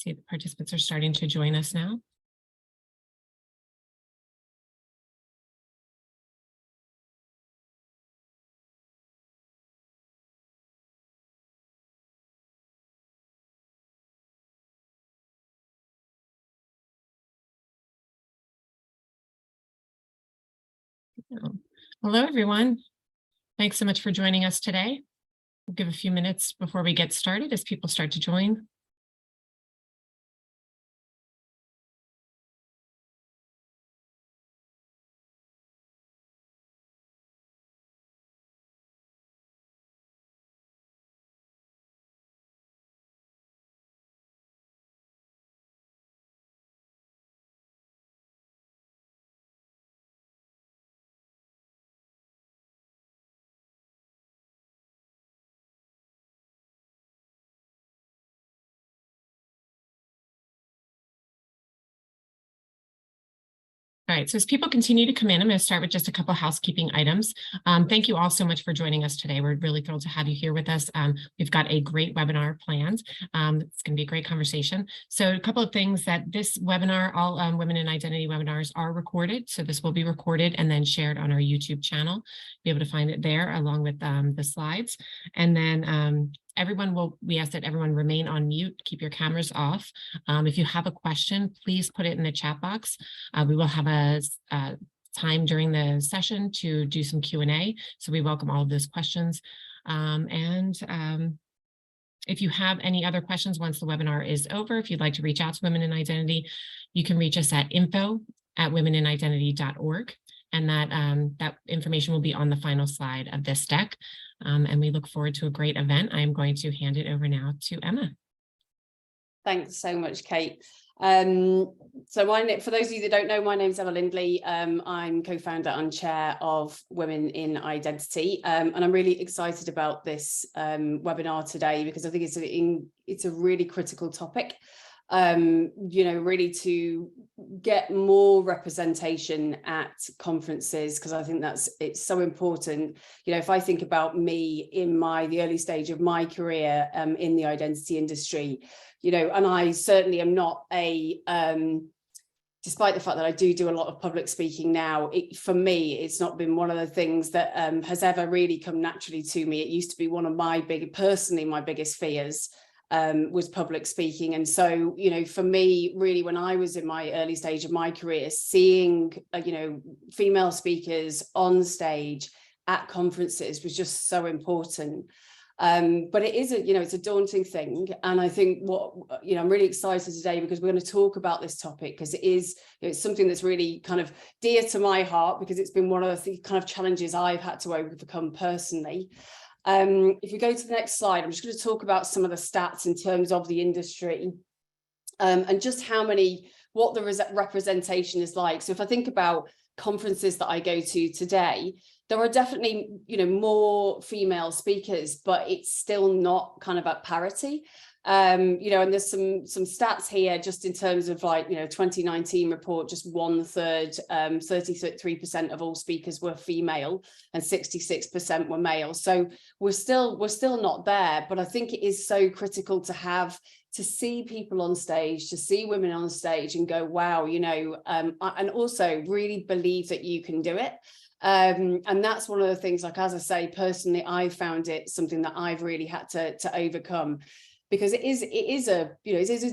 See, the participants are starting to join us now. Hello, everyone. Thanks so much for joining us today. We'll give a few minutes before we get started as people start to join. All right, so as people continue to come in, I'm going to start with just a couple of housekeeping items. Thank you all so much for joining us today. We're really thrilled to have you here with us. We've got a great webinar planned. It's going to be a great conversation. So a couple of things that this webinar, all Women in Identity webinars are recorded. So this will be recorded and then shared on our YouTube channel. Be able to find it there along with the slides. And then we ask that everyone remain on mute, keep your cameras off. If you have a question, please put it in the chat box. We will have a time during the session to do some Q&A. So we welcome all of those questions. If you have any other questions once the webinar is over, if you'd like to reach out to Women in Identity, you can reach us at info@womeninidentity.org. And that information will be on the final slide of this deck. And we look forward to a great event. I am going to hand it over now to Emma. Thanks so much, Kate. So for those of you that don't know, my name is Emma Lindley. I'm co-founder and chair of Women in Identity. And I'm really excited about this webinar today because I think it's a really critical topic. Really to get more representation at conferences, because I think it's so important. If I think about me in the early stage of my career in the identity industry, and I certainly am not despite the fact that I do a lot of public speaking now, for me, it's not been one of the things that has ever really come naturally to me. It used to be one of my biggest fears. Was public speaking. And so, for me, really, when I was in my early stage of my career, seeing, female speakers on stage at conferences was just so important. But it is it's a daunting thing. And I think I'm really excited today because we're going to talk about this topic because it's something that's really kind of dear to my heart because it's been one of the kind of challenges I've had to overcome personally. If we go to the next slide, I'm just going to talk about some of the stats in terms of the industry and just what the representation is like. So if I think about conferences that I go to today, there are definitely, more female speakers, but it's still not kind of at parity. And there's some stats here just in terms of 2019 report, just 1/3, 33% of all speakers were female and 66% were male. So we're still not there, but I think it is so critical to see people on stage, to see women on stage and go, wow, and also really believe that you can do it. And that's one of the things, as I say, personally, I found it something that I've really had to overcome. Because it is a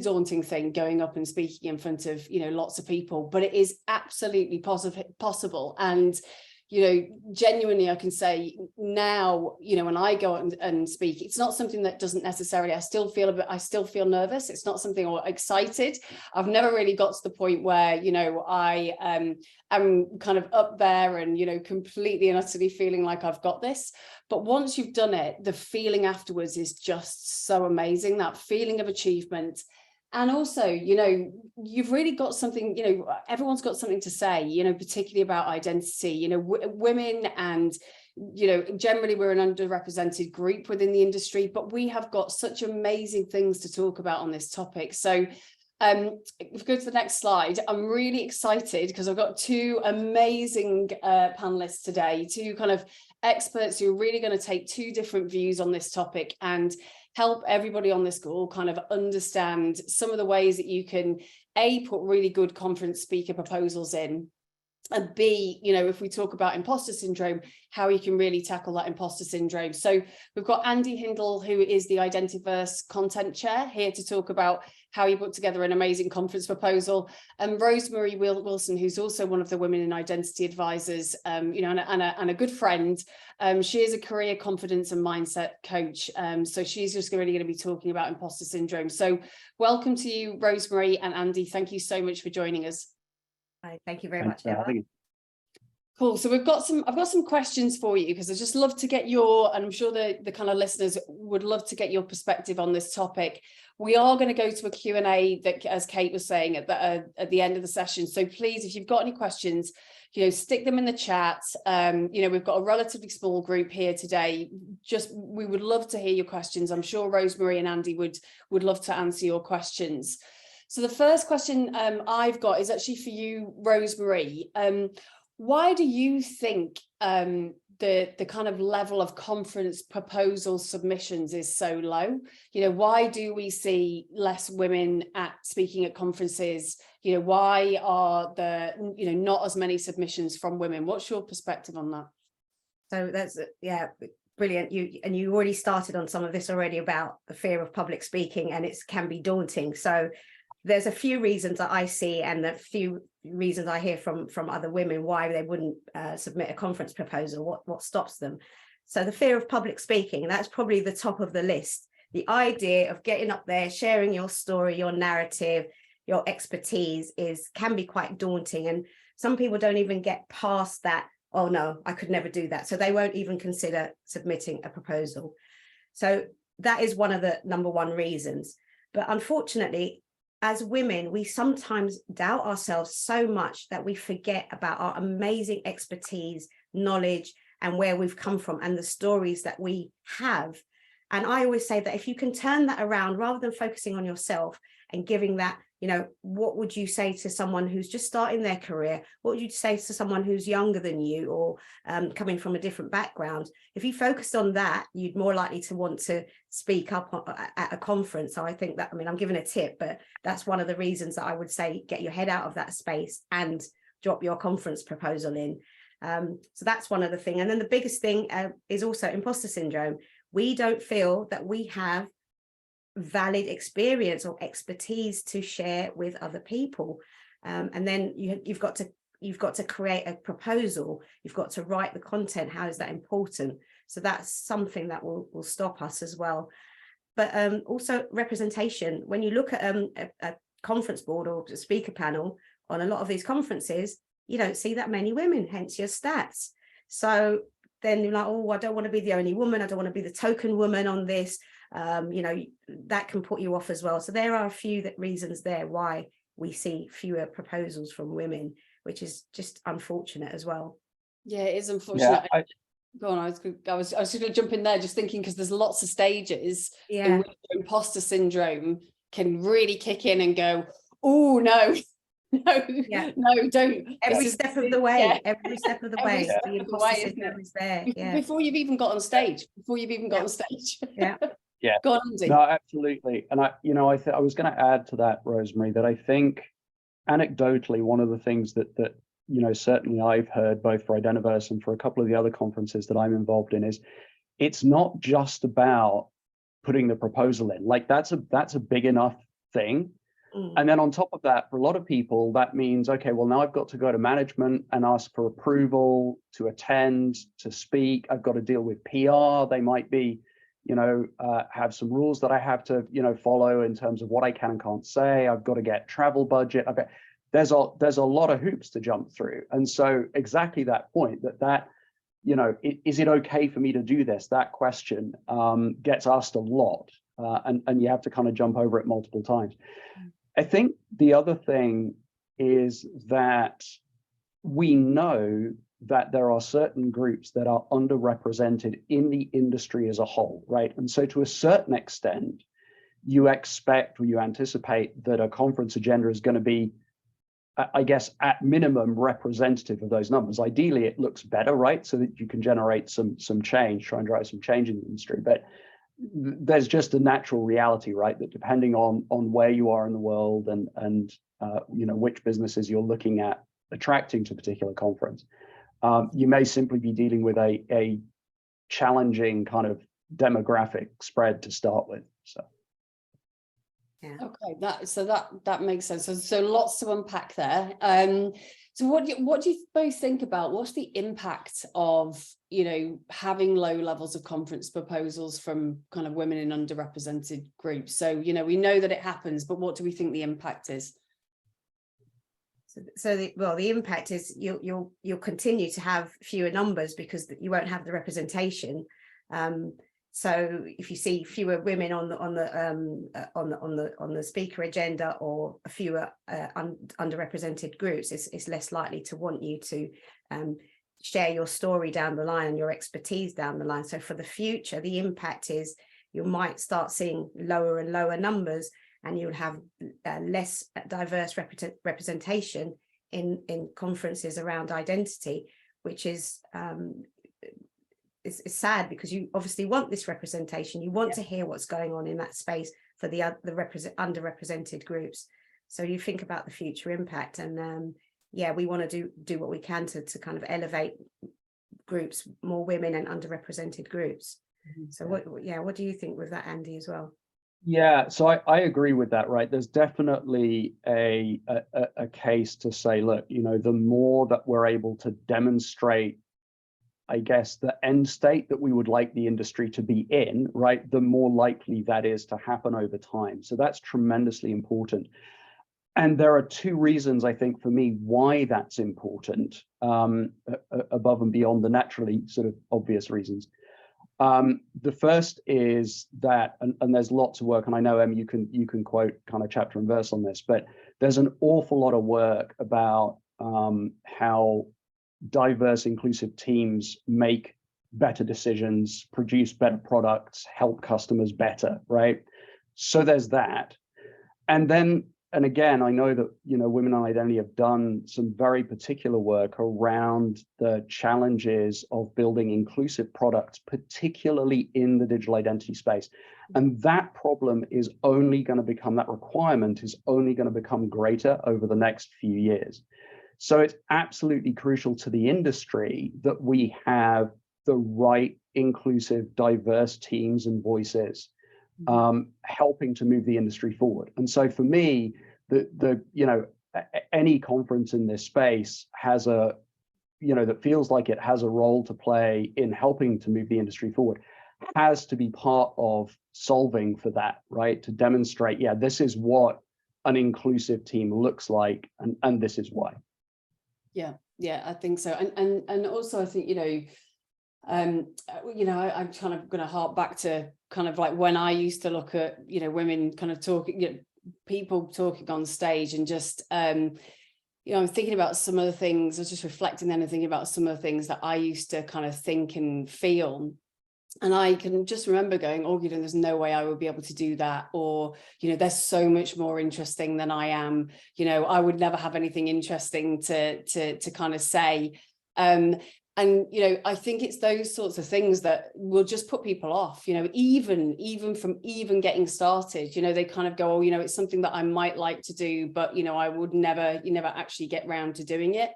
daunting thing going up and speaking in front of lots of people, but it is absolutely possible. And genuinely, I can say now, when I go and speak, it's not something that doesn't necessarily. I still feel nervous. It's not something or excited. I've never really got to the point where I am kind of up there and completely and utterly feeling like I've got this. But once you've done it, the feeling afterwards is just so amazing. That feeling of achievement. And also, you've really got something, everyone's got something to say, particularly about identity, women and, generally we're an underrepresented group within the industry, but we have got such amazing things to talk about on this topic. So If we go to the next slide, I'm really excited because I've got two amazing panelists today, two kind of experts who are really going to take two different views on this topic and help everybody on this call kind of understand some of the ways that you can put really good conference speaker proposals in, and B, if we talk about imposter syndrome, how you can really tackle that imposter syndrome. So we've got Andi Hindle, who is the Identiverse Content Chair, here to talk about how you put together an amazing conference proposal, and Rosemarie Wilson, who's also one of the Women in Identity advisors, and a good friend. She is a career confidence and mindset coach. So she's just really going to be talking about imposter syndrome. So welcome to you, Rosemarie and Andi. Thank you so much for joining us. Hi, thank you very much, Emma. Cool. So I've got some questions for you, because I just love to get your, and I'm sure the kind of listeners would love to get your perspective on this topic. We are going to go to a Q&A that, as Kate was saying, at the end of the session. So please, if you've got any questions, stick them in the chat. We've got a relatively small group here today. We would love to hear your questions. I'm sure Rosemarie and Andi would love to answer your questions. So the first question I've got is actually for you, Rosemarie. Why do you think the kind of level of conference proposal submissions is so low? Why do we see less women speaking at conferences? Why are there not as many submissions from women? What's your perspective on that? So that's brilliant. You already started on some of this already about the fear of public speaking, and it can be daunting. So there's a few reasons that I see, and a few reasons I hear from other women why they wouldn't submit a conference proposal, what stops them. So the fear of public speaking, that's probably the top of the list. The idea of getting up there, sharing your story, your narrative, your expertise can be quite daunting. And some people don't even get past that, oh no, I could never do that. So they won't even consider submitting a proposal. So that is one of the number one reasons. But unfortunately, as women, we sometimes doubt ourselves so much that we forget about our amazing expertise, knowledge, and where we've come from, and the stories that we have. And I always say that if you can turn that around, rather than focusing on yourself and giving that, what would you say to someone who's just starting their career? What would you say to someone who's younger than you, or coming from a different background? If you focused on that, you'd more likely to want to speak up at a conference. So I think that, I'm giving a tip, but that's one of the reasons that I would say get your head out of that space and drop your conference proposal in. So that's one other thing. And then the biggest thing is also imposter syndrome. We don't feel that we have valid experience or expertise to share with other people, and then you've got to create a proposal, you've got to write the content. How is that important? So that's something that will stop us as well. But also representation. When you look at a conference board or a speaker panel on a lot of these conferences, you don't see that many women, hence your stats. So then you're like, oh, I don't want to be the only woman, I don't want to be the token woman on this. That can put you off as well. So there are a few reasons there why we see fewer proposals from women, which is just unfortunate as well. Yeah, it is unfortunate. Yeah, Go on, I was just going to jump in there, just thinking, because there's lots of stages in which imposter syndrome can really kick in and go, oh no, no, don't. Every step of the way, every step of the way, the imposter syndrome is there. Before you've even got on stage, Yeah. Go on, Andi. No, absolutely. And I was going to add to that, Rosemarie, that I think anecdotally, one of the things that certainly I've heard both for Identiverse and for a couple of the other conferences that I'm involved in is it's not just about putting the proposal in. Like that's a big enough thing. And then on top of that, for a lot of people, that means, okay, well, now I've got to go to management and ask for approval to attend, to speak. I've got to deal with PR. They might be, have some rules that I have to, follow in terms of what I can and can't say. I've got to get travel budget. There's a lot of hoops to jump through. And so exactly that point that is it okay for me to do this? That question gets asked a lot, and you have to kind of jump over it multiple times. I think the other thing is that we know that there are certain groups that are underrepresented in the industry as a whole, right? And so to a certain extent, you expect or you anticipate that a conference agenda is going to be, I guess, at minimum representative of those numbers. Ideally, it looks better, right? So that you can generate some change, try and drive some change in the industry. But there's just a natural reality, right? That depending on where you are in the world and you know, which businesses you're looking at attracting to a particular conference, you may simply be dealing with a challenging kind of demographic spread to start with. So. Yeah. Okay, that makes sense. So lots to unpack there. So what do you both think about what's the impact of, you know, having low levels of conference proposals from kind of women in underrepresented groups? So, you know, we know that it happens, but what do we think the impact is? So the impact is you'll continue to have fewer numbers because you won't have the representation. So if you see fewer women on the speaker agenda, or fewer underrepresented groups, it's less likely to want you to share your story down the line and your expertise down the line. So for the future, the impact is you might start seeing lower and lower numbers, and you'll have less diverse representation in conferences around identity, which is it's sad, because you obviously want this representation. You want to hear what's going on in that space for the underrepresented groups. So you think about the future impact, and yeah, we want to do what we can to kind of elevate groups, more women and underrepresented groups. So what do you think with that, Andi, as well? Yeah, so I agree with that, right? There's definitely a case to say, look, you know, the more that we're able to demonstrate, I guess, the end state that we would like the industry to be in, right, the more likely that is to happen over time. So that's tremendously important. And there are two reasons, I think, for me, why that's important, above and beyond the naturally sort of obvious reasons. The first is that, and there's lots of work, and I know, Em, you can quote kind of chapter and verse on this, but there's an awful lot of work about how diverse, inclusive teams make better decisions, produce better products, help customers better, right? So there's that. And then, and again, I know that, you know, Women in Identity have done some very particular work around the challenges of building inclusive products, particularly in the digital identity space. And that problem is only going to become, that requirement is only going to become greater over the next few years. So it's absolutely crucial to the industry that we have the right inclusive, diverse teams and voices helping to move the industry forward. And so for me, the you know, any conference in this space has a, you know, that feels like it has a role to play in helping to move the industry forward, has to be part of solving for that, right? To demonstrate, yeah, this is what an inclusive team looks like, and this is why. Yeah, I think so. And also I think, you know, I'm kind of going to harp back to kind of like when I used to look at, you know, women kind of talking, you know, people talking on stage, and just, you know, I'm thinking about some of the things, I was just reflecting then and thinking about some of the things that I used to kind of think and feel. And I can just remember going, oh, you know, there's no way I would be able to do that. Or, you know, there's so much more interesting than I am. You know, I would never have anything interesting to kind of say. And, you know, I think it's those sorts of things that will just put people off, you know, even from getting started, you know, they kind of go, oh, you know, it's something that I might like to do, but, you know, I would never actually get round to doing it.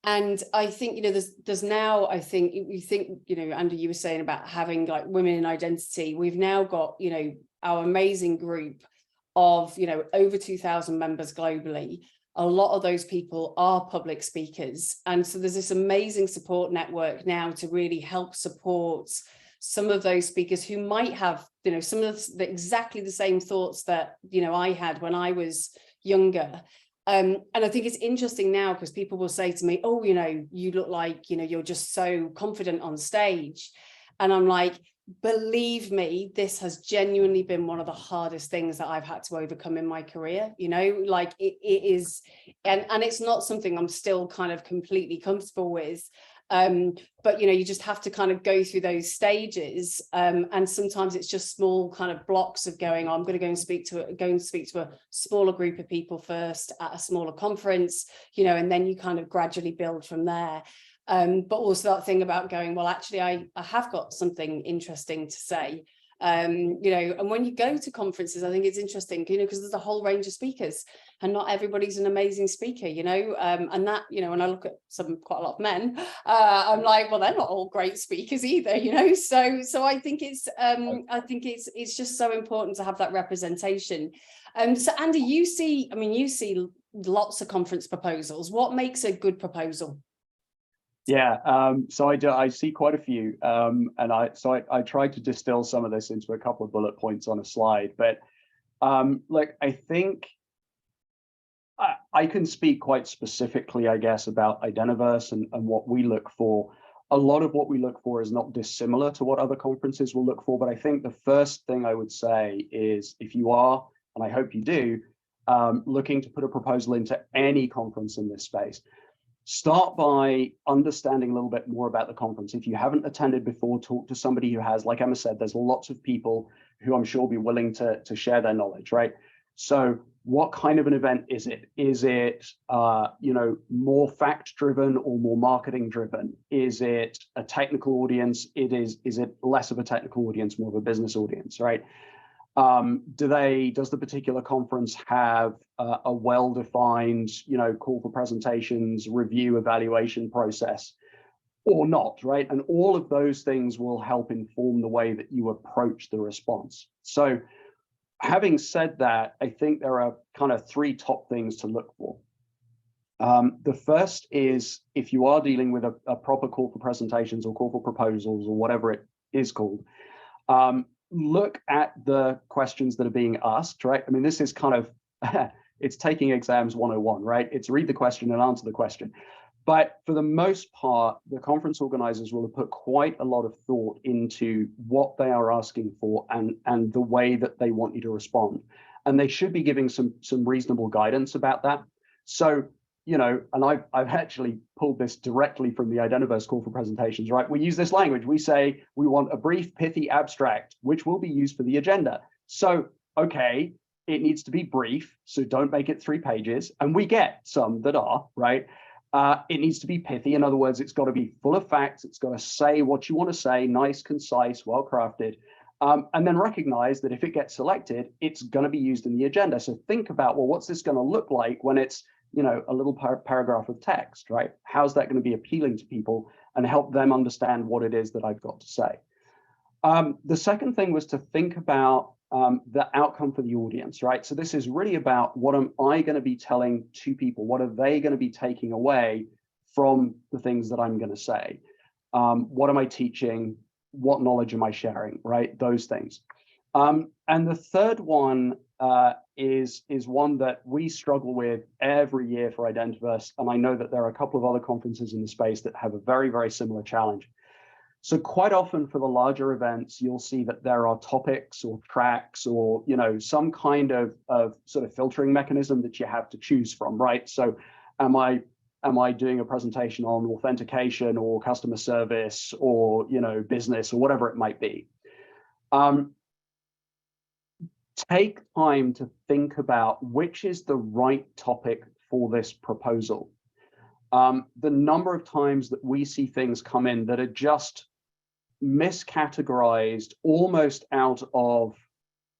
And I think, you know, there's now, I think, you think, you know, Andi, you were saying about having like women in identity. We've now got, you know, our amazing group of, you know, over 2,000 members globally. A lot of those people are public speakers. And so there's this amazing support network now to really help support some of those speakers who might have, you know, some of exactly the same thoughts that, you know, I had when I was younger. And I think it's interesting now because people will say to me, oh, you know, you look like, you know, you're just so confident on stage. And I'm like, believe me, this has genuinely been one of the hardest things that I've had to overcome in my career, you know, like it is. And it's not something I'm still kind of completely comfortable with. But, you know, you just have to kind of go through those stages. And sometimes it's just small kind of blocks of going, oh, I'm going to go and speak to a smaller group of people first at a smaller conference, you know, and then you kind of gradually build from there. But also that thing about going, well, actually, I have got something interesting to say. You know, and when you go to conferences, I think it's interesting, you know, because there's a whole range of speakers and not everybody's an amazing speaker, you know, and that, you know, when I look at quite a lot of men, I'm like, well, they're not all great speakers either, you know, so I think it's just so important to have that representation. So Andi, you see lots of conference proposals. What makes a good proposal? Yeah, so I see quite a few, and I tried to distill some of this into a couple of bullet points on a slide. But look, I think I can speak quite specifically, I guess, about Identiverse and what we look for. A lot of what we look for is not dissimilar to what other conferences will look for. But I think the first thing I would say is, if you are, and I hope you do, looking to put a proposal into any conference in this space, start by understanding a little bit more about the conference. If you haven't attended before, talk to somebody who has. Like Emma said, there's lots of people who I'm sure will be willing to share their knowledge, right? So what kind of an event is it? Is it you know, more fact-driven or more marketing-driven? Is it a technical audience? Is it less of a technical audience, more of a business audience, right? Does the particular conference have a well-defined, you know, call for presentations, review, evaluation process or not, right? And all of those things will help inform the way that you approach the response. So having said that, I think there are kind of three top things to look for. The first is, if you are dealing with a proper call for presentations or call for proposals or whatever it is called, look at the questions that are being asked, right? I mean, this is kind of, it's taking exams 101, right? It's read the question and answer the question. But for the most part, the conference organizers will have put quite a lot of thought into what they are asking for and the way that they want you to respond. And they should be giving some reasonable guidance about that. So, you know, and I've actually pulled this directly from the Identiverse call for presentations, right? We use this language. We say we want a brief, pithy abstract, which will be used for the agenda. So, okay, it needs to be brief, so don't make it 3 pages. And we get some that are, right? It needs to be pithy. In other words, it's got to be full of facts. It's got to say what you want to say, nice, concise, well-crafted. And then recognize that if it gets selected, it's going to be used in the agenda. So think about, well, what's this going to look like when it's, you know, a little paragraph of text, right? How's that going to be appealing to people and help them understand what it is that I've got to say? The second thing was to think about the outcome for the audience, right? So this is really about, what am I going to be telling to people? What are they going to be taking away from the things that I'm going to say? What am I teaching? What knowledge am I sharing, right? Those things. And the third one is one that we struggle with every year for Identiverse. And I know that there are a couple of other conferences in the space that have a very, very similar challenge. So quite often for the larger events, you'll see that there are topics or tracks or, you know, some kind of sort of filtering mechanism that you have to choose from, right? So am I doing a presentation on authentication or customer service or, you know, business or whatever it might be? Take time to think about which is the right topic for this proposal. The number of times that we see things come in that are just miscategorized, almost out of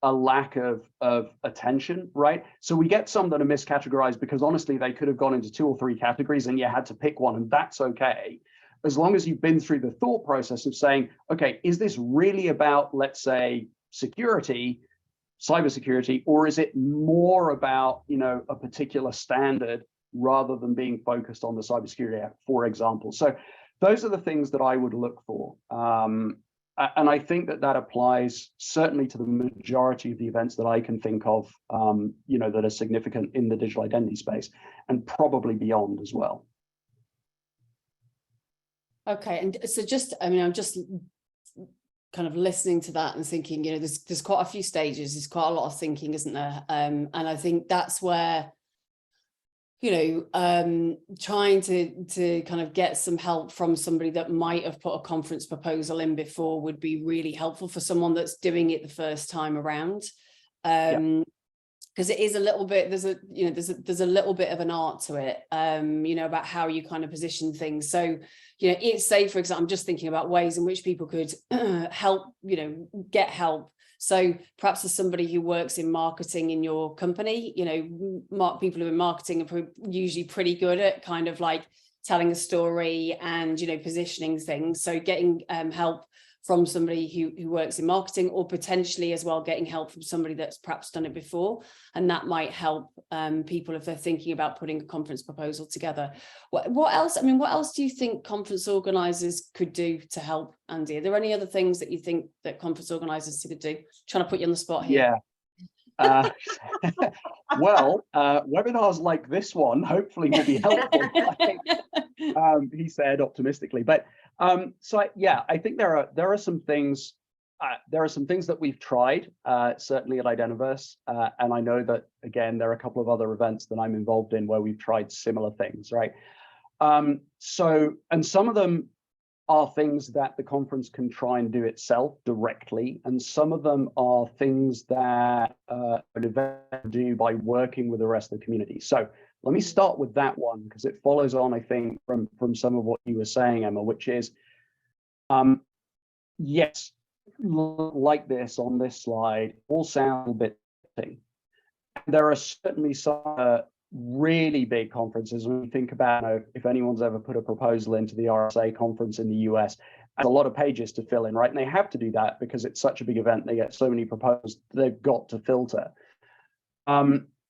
a lack of attention, right? So we get some that are miscategorized because honestly, they could have gone into 2 or 3 categories and you had to pick one, and that's okay. As long as you've been through the thought process of saying, okay, is this really about, let's say, security, cybersecurity, or is it more about, you know, a particular standard rather than being focused on the cybersecurity act, for example? So those are the things that I would look for. And I think that applies certainly to the majority of the events that I can think of, you know, that are significant in the digital identity space, and probably beyond as well. Okay, and so just, I mean, I'm just kind of listening to that and thinking, you know, there's quite a few stages, there's quite a lot of thinking, isn't there? And I think that's where trying to kind of get some help from somebody that might have put a conference proposal in before would be really helpful for someone that's doing it the first time around. Because it is a little bit, there's a little bit of an art to it, about how you kind of position things. So, it's, say, for example, I'm just thinking about ways in which people could help, get help. So perhaps as somebody who works in marketing in your company, people who are in marketing are usually pretty good at kind of like telling a story and, positioning things. So getting help from somebody who works in marketing, or potentially as well getting help from somebody that's perhaps done it before, and that might help people if they're thinking about putting a conference proposal together. What else? I mean, what else do you think conference organisers could do to help, Andy? Are there any other things that you think that conference organisers could do? Trying to put you on the spot here. Yeah. Well, webinars like this one hopefully will be helpful. I think, he said optimistically, but I think there are some things. There are some things that we've tried, certainly at Identiverse, and I know that again there are a couple of other events that I'm involved in where we've tried similar things, right? And some of them are things that the conference can try and do itself directly, and some of them are things that an event can do by working with the rest of the community. So let me start with that one, because it follows on, I think, from some of what you were saying, Emma, which is, yes, like this on this slide, all sound a bit thing. There are certainly some really big conferences. When you think about, if anyone's ever put a proposal into the RSA conference in the US, and a lot of pages to fill in, right? And they have to do that because it's such a big event. They get so many proposals, they've got to filter.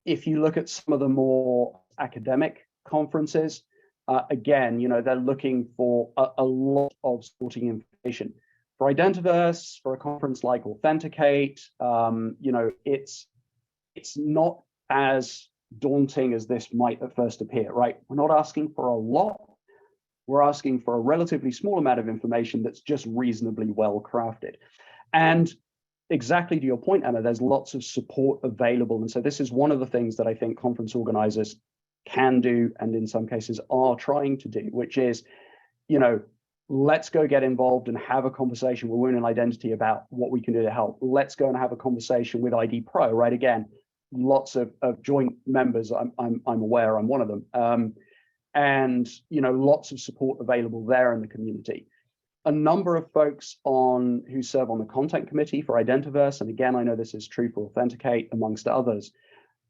If you look at some of the more academic conferences, again, they're looking for a lot of supporting information. For Identiverse, for a conference like Authenticate, it's not as daunting as this might at first appear, right? We're not asking for a lot. We're asking for a relatively small amount of information that's just reasonably well crafted. And exactly to your point, Emma, there's lots of support available. And so this is one of the things that I think conference organizers can do, and in some cases are trying to do, which is, let's go get involved and have a conversation with Women in Identity about what we can do to help. Let's go and have a conversation with ID Pro, right? Again, lots of joint members, I'm aware, I'm one of them. And lots of support available there in the community. A number of folks who serve on the content committee for Identiverse, and again, I know this is true for Authenticate, amongst others,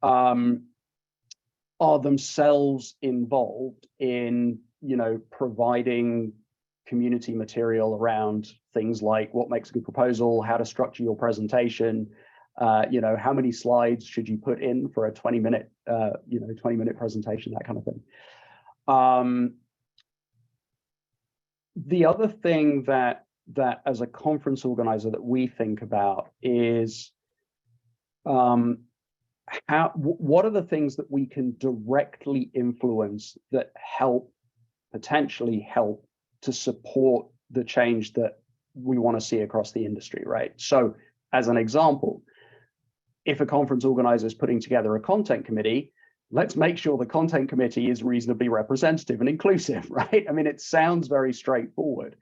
are themselves involved in providing community material around things like what makes a good proposal, how to structure your presentation, how many slides should you put in for a 20-minute presentation, that kind of thing. The other thing that as a conference organizer that we think about is what are the things that we can directly influence that potentially help to support the change that we want to see across the industry, right? So as an example, if a conference organizer is putting together a content committee, let's make sure the content committee is reasonably representative and inclusive, right? I mean, it sounds very straightforward,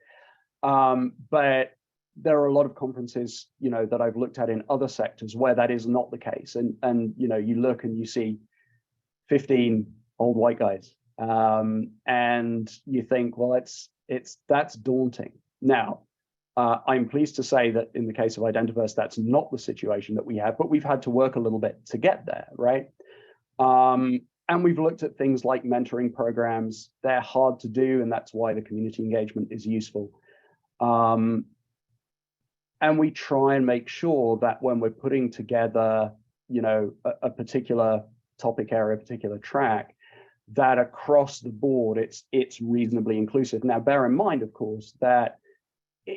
but there are a lot of conferences, that I've looked at in other sectors where that is not the case. And you look and you see 15 old white guys, and you think, well, that's daunting. Now, I'm pleased to say that in the case of Identiverse, that's not the situation that we have, but we've had to work a little bit to get there, right? And we've looked at things like mentoring programs. They're hard to do, and that's why the community engagement is useful. And we try and make sure that when we're putting together, a particular topic area, a particular track, that across the board, it's reasonably inclusive. Now, bear in mind, of course, that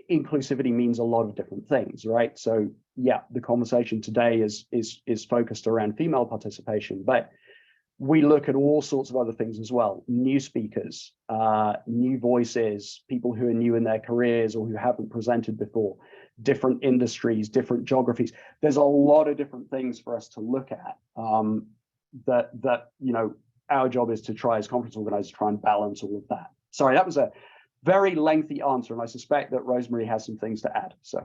inclusivity means a lot of different things, right? So yeah, the conversation today is focused around female participation, but we look at all sorts of other things as well. New speakers, new voices, people who are new in their careers or who haven't presented before, different industries, different geographies. There's a lot of different things for us to look at that our job is to try as conference organizers to try and balance all of that. Sorry, that was a very lengthy answer, and I suspect that Rosemarie has some things to add. So,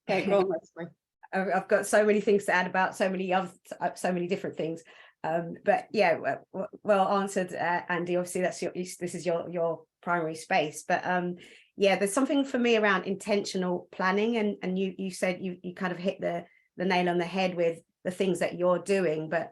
Okay, go on, Rosemarie. I've got so many things to add about so many different things. But yeah, well answered, Andi. Obviously, this is your primary space. But yeah, there's something for me around intentional planning, and you said you kind of hit the nail on the head with the things that you're doing, but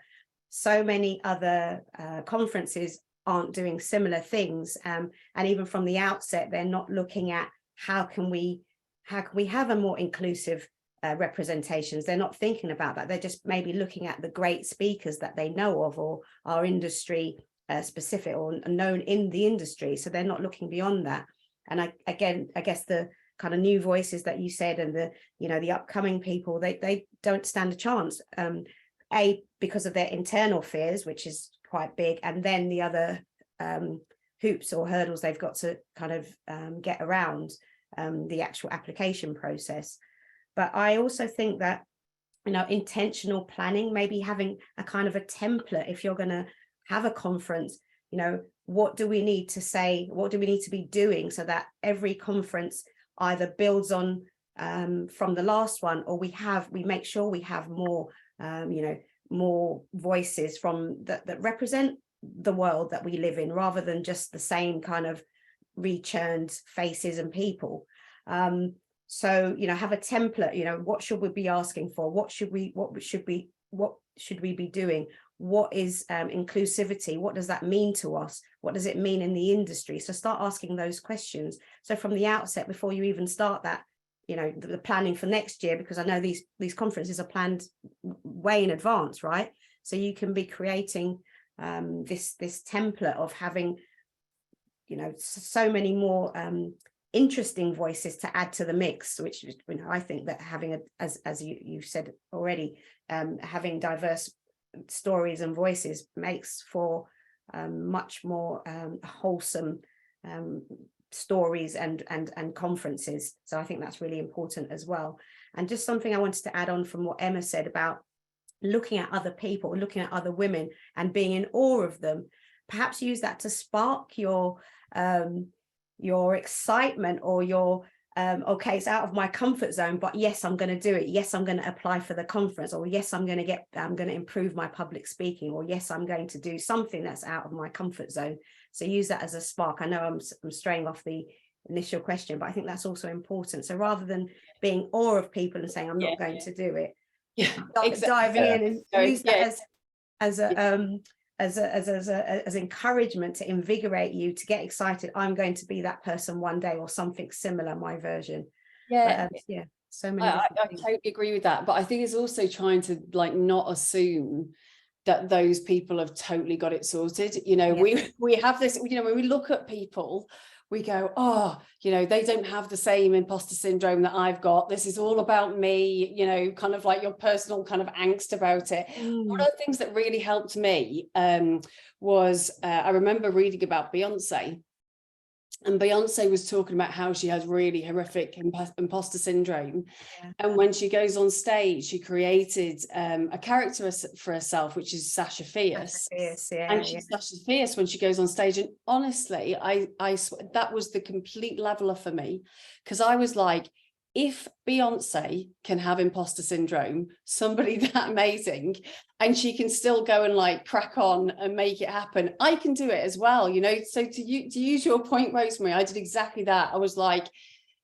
so many other conferences aren't doing similar things, and even from the outset, they're not looking at how can we have a more inclusive representations. They're not thinking about that. They're just maybe looking at the great speakers that they know of, or are industry specific or known in the industry. So they're not looking beyond that. And I guess the kind of new voices that you said, and the upcoming people, they don't stand a chance. Because of their internal fears, which is quite big, and then the other hoops or hurdles they've got to kind of get around the actual application process. But I also think that, intentional planning, maybe having a kind of a template, if you're going to have a conference, what do we need to say? What do we need to be doing so that every conference either builds on from the last one, or we make sure we have more, more voices from that represent the world that we live in, rather than just the same kind of rechurned faces and people. So, have a template, what should we be asking for? What should we be doing? What is inclusivity? What does that mean to us? What does it mean in the industry? So start asking those questions. So from the outset, before you even start that, the planning for next year, because I know these conferences are planned way in advance, right? So you can be creating this template of having, so many more interesting voices to add to the mix, which I think that having as you said already, having diverse stories and voices makes for much more wholesome stories and conferences. So I think that's really important as well. And just something I wanted to add on from what Emma said about looking at other people, looking at other women and being in awe of them. Perhaps use that to spark your excitement, or your okay, it's out of my comfort zone, but yes, I'm going to do it. Yes, I'm going to apply for the conference, or yes, I'm going to improve my public speaking, or yes, I'm going to do something that's out of my comfort zone. So use that as a spark. I know I'm straying off the initial question, but I think that's also important. So rather than being awe of people and saying I'm not going to do it, diving in and use that as encouragement to invigorate you to get excited. I'm going to be that person one day, or something similar, my version. So many I totally agree with that, but I think it's also trying to not assume that those people have totally got it sorted. We have this, when we look at people, we go, oh, they don't have the same imposter syndrome that I've got. This is all about me, kind of like your personal kind of angst about it. One of the things that really helped me was I remember reading about Beyonce. And Beyonce was talking about how she has really horrific imposter syndrome. Yeah. And when she goes on stage, she created a character for herself, which is Sasha Fierce. And she's Sasha Fierce when she goes on stage. And honestly, I that was the complete leveler for me, because I was like, if Beyonce can have imposter syndrome, somebody that amazing, and she can still go and crack on and make it happen, I can do it as well, So to use your point, Rosemarie, I did exactly that. I was like,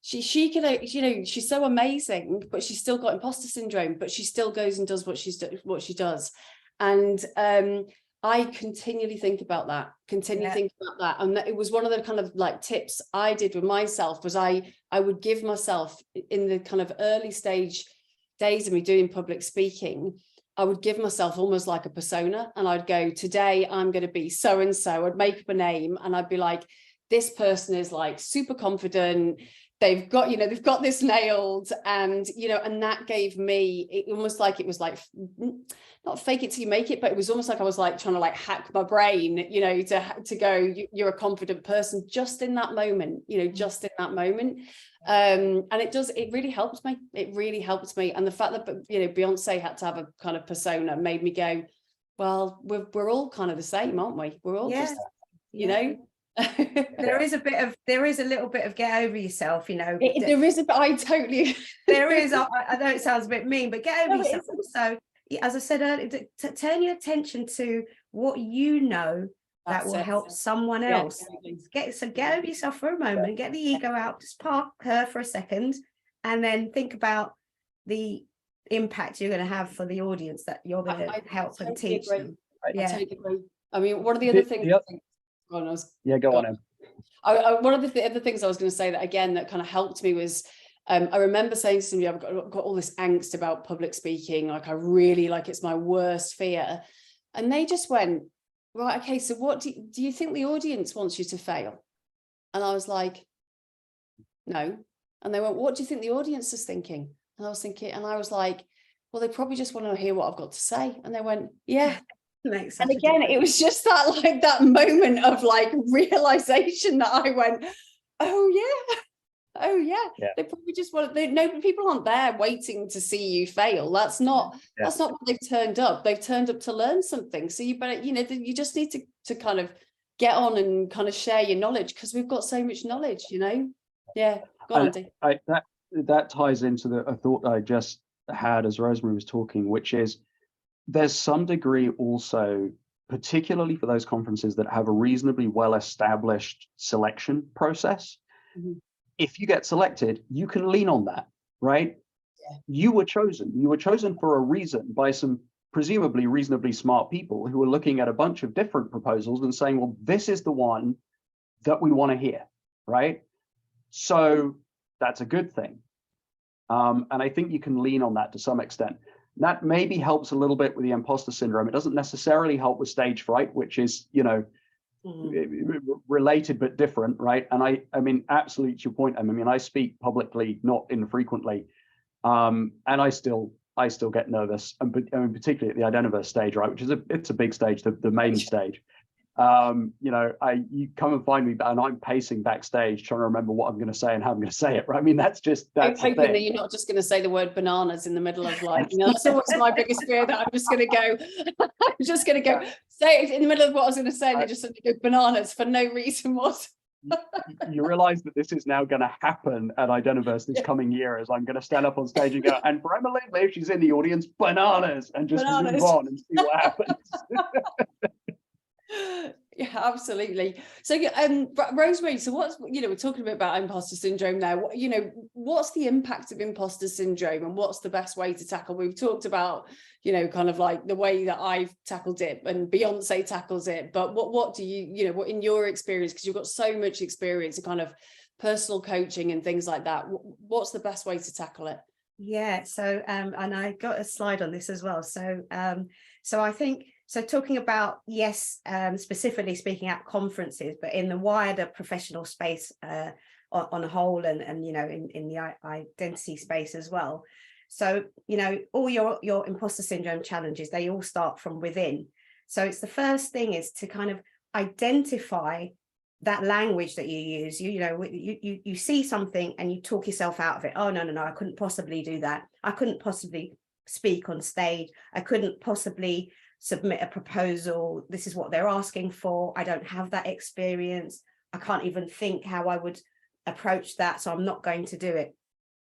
she can, she's so amazing, but she's still got imposter syndrome, but she still goes and does what she does. And I continually think about that, and it was one of the kind of tips I did with myself, was I would give myself, in the kind of early stage days of me doing public speaking, I would give myself almost like a persona, and I'd go, today I'm going to be so and so. I'd make up a name, and I'd be like, this person is super confident, they've got this nailed, and and that gave me, it almost like it was not fake it till you make it, but it was almost like I was trying to hack my brain, to go, you're a confident person just in that moment, just in that moment. And it really helped me. And the fact that Beyonce had to have a kind of persona made me go, Well, we're all kind of the same, aren't we? We're all just, you yeah. know. There is a little bit of get over yourself, you know. There is a bit, I totally There is, I know it sounds a bit mean, but get over No, yourself. Also, as I said earlier, to turn your attention to what you know that will help someone else. Get over yourself for a moment, get the ego out, just park her for a second, and then think about the impact you're going to have for the audience that you're going to help and teach them. I totally agree. I mean, one of the other things go on, Em. one of the other things I was going to say that again that kind of helped me was I remember saying to somebody, I've got all this angst about public speaking, like I really like it's my worst fear, and they just went, right, okay, so what do you think the audience wants you to fail? And I was like, no. And they went, what do you think the audience is thinking? And I was thinking, and I was like, well, they probably just want to hear what I've got to say. And they went, yeah. And again, it was just that, like, that moment of like realization that I went, oh yeah, they probably just want people aren't there waiting to see you fail. That's not what they've turned up. They've turned up to learn something. So you better, you just need to kind of get on and kind of share your knowledge, because we've got so much knowledge, Yeah, go on, Andi. That ties into a thought I just had as Rosemarie was talking, which is there's some degree also, particularly for those conferences that have a reasonably well-established selection process. Mm-hmm. If you get selected, you can lean on that, right? Yeah. You were chosen for a reason by some presumably reasonably smart people who are looking at a bunch of different proposals and saying, well, this is the one that we want to hear, right? So that's a good thing. And I think you can lean on that to some extent. That maybe helps a little bit with the imposter syndrome. It doesn't necessarily help with stage fright, which is, related but different, right? And I mean, absolutely to your point, I mean, I speak publicly not infrequently, and I still get nervous, and particularly at the Identiverse stage, right, which is it's a big stage, the main stage. You come and find me and I'm pacing backstage trying to remember what I'm going to say and how I'm going to say it, right? I mean, that's I'm hoping that you're not just going to say the word bananas in the middle of like, that's always my biggest fear, that I'm just going to go say it in the middle of what I was going to say and then just go bananas for no reason whatsoever. You realize that this is now going to happen at Identiverse this coming year, as I'm going to stand up on stage and go, and for Emma Lindley, if she's in the audience, bananas, and just move on and see what happens. Yeah, absolutely. So Rosemarie, so what's, we're talking a bit about imposter syndrome now. What's the impact of imposter syndrome and what's the best way to tackle? We've talked about, kind of like the way that I've tackled it and Beyonce tackles it, but what do you, what in your experience, because you've got so much experience in kind of personal coaching and things like that, what's the best way to tackle it? Yeah, so and I got a slide on this as well. So I think, so talking about, yes, specifically speaking at conferences, but in the wider professional space on a whole, and in the identity space as well. So, all your imposter syndrome challenges, they all start from within. So it's the first thing is to kind of identify that language that you use. You see something and you talk yourself out of it. Oh, no, I couldn't possibly do that. I couldn't possibly speak on stage. I couldn't possibly submit a proposal. This is what they're asking for. I don't have that experience. I can't even think how I would approach that, so I'm not going to do it.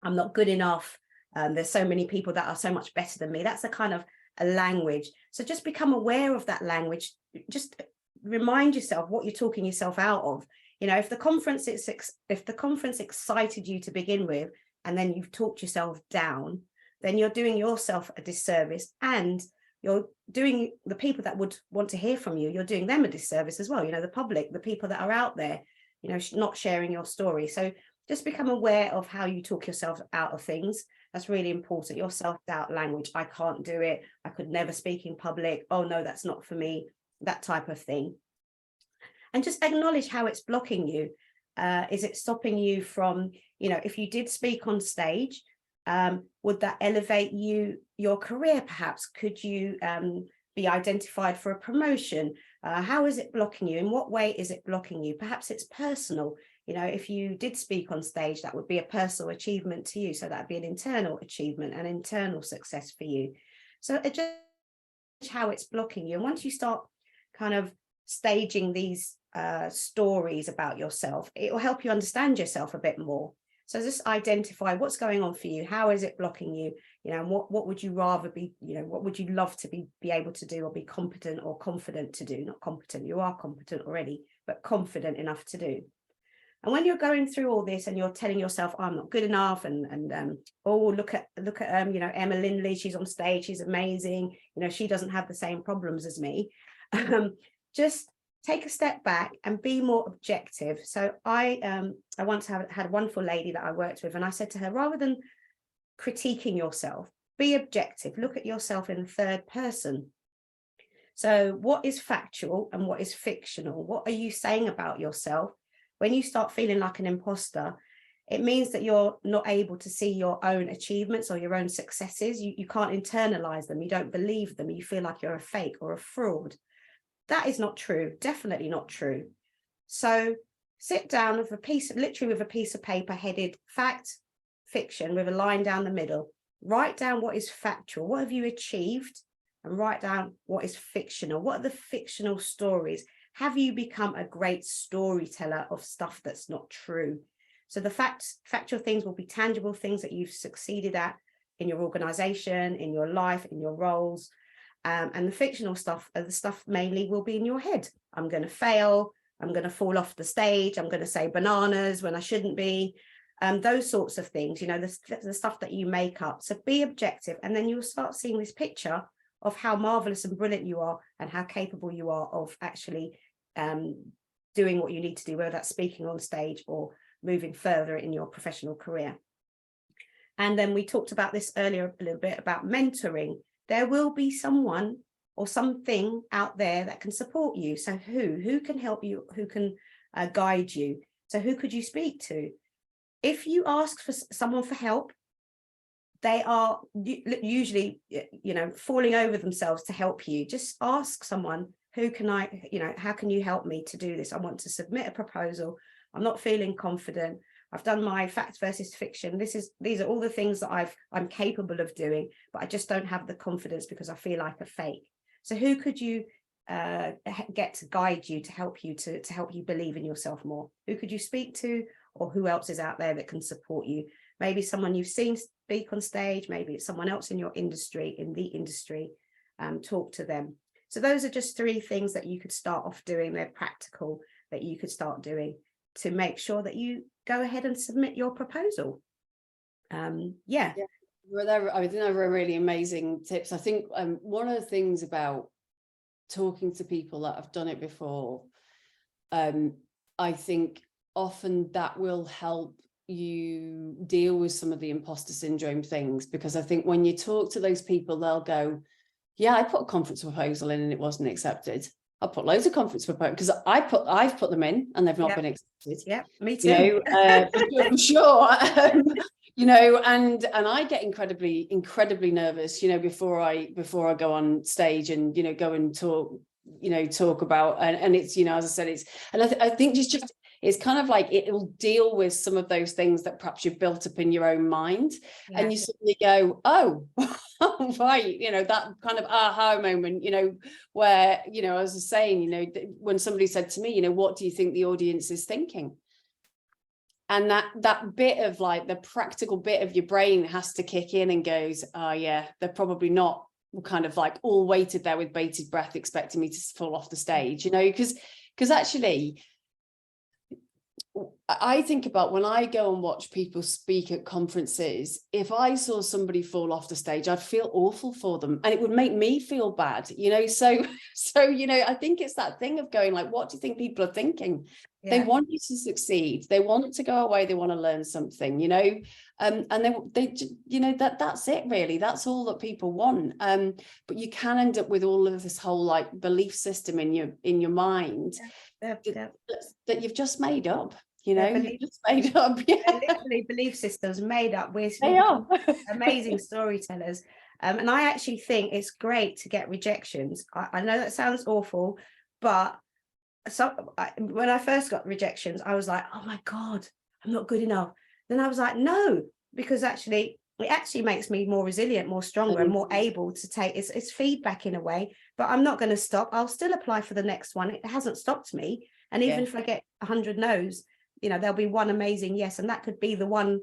I'm not good enough. There's so many people that are so much better than me. That's a kind of a language. So just become aware of that language. Just remind yourself what you're talking yourself out of. If the conference excited you to begin with, and then you've talked yourself down, then you're doing yourself a disservice, and you're doing the people that would want to hear from you, you're doing them a disservice as well. The public, the people that are out there, not sharing your story. So just become aware of how you talk yourself out of things. That's really important. Your self-doubt language. I can't do it. I could never speak in public. Oh no, that's not for me. That type of thing. And just acknowledge how it's blocking you. Is it stopping you from, if you did speak on stage, would that elevate your career perhaps? Could you be identified for a promotion? How is it blocking you? In what way is it blocking you? Perhaps it's personal. If you did speak on stage, that would be a personal achievement to you. So that'd be an internal achievement, an internal success for you. So just how it's blocking you. And once you start kind of staging these stories about yourself, it will help you understand yourself a bit more. So just identify what's going on for you. How is it blocking you? You know, and what would you rather be, you know, what would you love to be able to do, or be competent or confident to do? Not competent, you are competent already, but confident enough to do. And when you're going through all this and you're telling yourself, oh, I'm not good enough, and oh, look at you know, Emma Lindley, she's on stage, she's amazing, you know, she doesn't have the same problems as me. Just take a step back and be more objective. So I once had a wonderful lady that I worked with, and I said to her, rather than critiquing yourself, be objective, look at yourself in the third person. So what is factual and what is fictional? What are you saying about yourself? When you start feeling like an imposter, it means that you're not able to see your own achievements or your own successes. You can't internalize them. You don't believe them. You feel like you're a fake or a fraud. That is not true. Definitely not true. So sit down with literally with a piece of paper headed fact, fiction, with a line down the middle. Write down what is factual. What have you achieved? And write down what is fictional. What are the fictional stories? Have you become a great storyteller of stuff that's not true? So the factual things will be tangible things that you've succeeded at in your organization, in your life, in your roles. And the fictional stuff, the stuff mainly will be in your head. I'm going to fail. I'm going to fall off the stage. I'm going to say bananas when I shouldn't be. Those sorts of things, you know, the stuff that you make up. So be objective, and then you'll start seeing this picture of how marvelous and brilliant you are, and how capable you are of actually doing what you need to do, whether that's speaking on stage or moving further in your professional career. And then we talked about this earlier a little bit about mentoring. There will be someone or something out there that can support you. So who can help you, who can guide you? So who could you speak to? If you ask for someone for help, they are usually, you know, falling over themselves to help you. Just ask someone, who can I, you know, how can you help me to do this? I want to submit a proposal. I'm not feeling confident. I've done my fact versus fiction. These are all the things that I'm capable of doing, but I just don't have the confidence because I feel like a fake. So who could you get to guide you, to help you believe in yourself more? Who could you speak to, or who else is out there that can support you? Maybe someone you've seen speak on stage, maybe it's someone else in your industry, talk to them. So those are just 3 things that you could start off doing. They're practical, that you could start doing to make sure that you go ahead and submit your proposal. Yeah. Well, I think they were really amazing tips. I think one of the things about talking to people that have done it before, I think often that will help you deal with some of the imposter syndrome things, because I think when you talk to those people, they'll go, yeah, I put a conference proposal in and it wasn't accepted. I put loads of conference proposals because I've put them in and they've not been accepted. Yeah, me too. You know, for sure. You know, and I get incredibly nervous, you know, before I go on stage and, you know, go and talk about, and it's, you know, as I said, it's, and I think it's kind of like it will deal with some of those things that perhaps you've built up in your own mind, and you suddenly go, oh, right, you know, that kind of aha moment, you know, where, you know, as I was saying, you know, when somebody said to me, you know, what do you think the audience is thinking? And that bit of like the practical bit of your brain has to kick in and goes, oh yeah, they're probably not kind of like all waited there with bated breath expecting me to fall off the stage, you know, because actually I think about when I go and watch people speak at conferences, if I saw somebody fall off the stage, I'd feel awful for them and it would make me feel bad, you know, so, you know, I think it's that thing of going like, what do you think people are thinking? Yeah. They want you to succeed. They want to go away. They want to learn something, you know, and they, you know, that's it really. That's all that people want. But you can end up with all of this whole like belief system in your mind that you've just made up. You know, just made up. Yeah. Literally belief systems made up. We're amazing storytellers. And I actually think it's great to get rejections. I know that sounds awful, but when I first got rejections, I was like, oh my God, I'm not good enough. Then I was like, no, because actually it actually makes me more resilient, more stronger, and more able to take it's feedback in a way. But I'm not going to stop. I'll still apply for the next one. It hasn't stopped me. And even if I get 100 no's, you know, there'll be one amazing yes, and that could be the one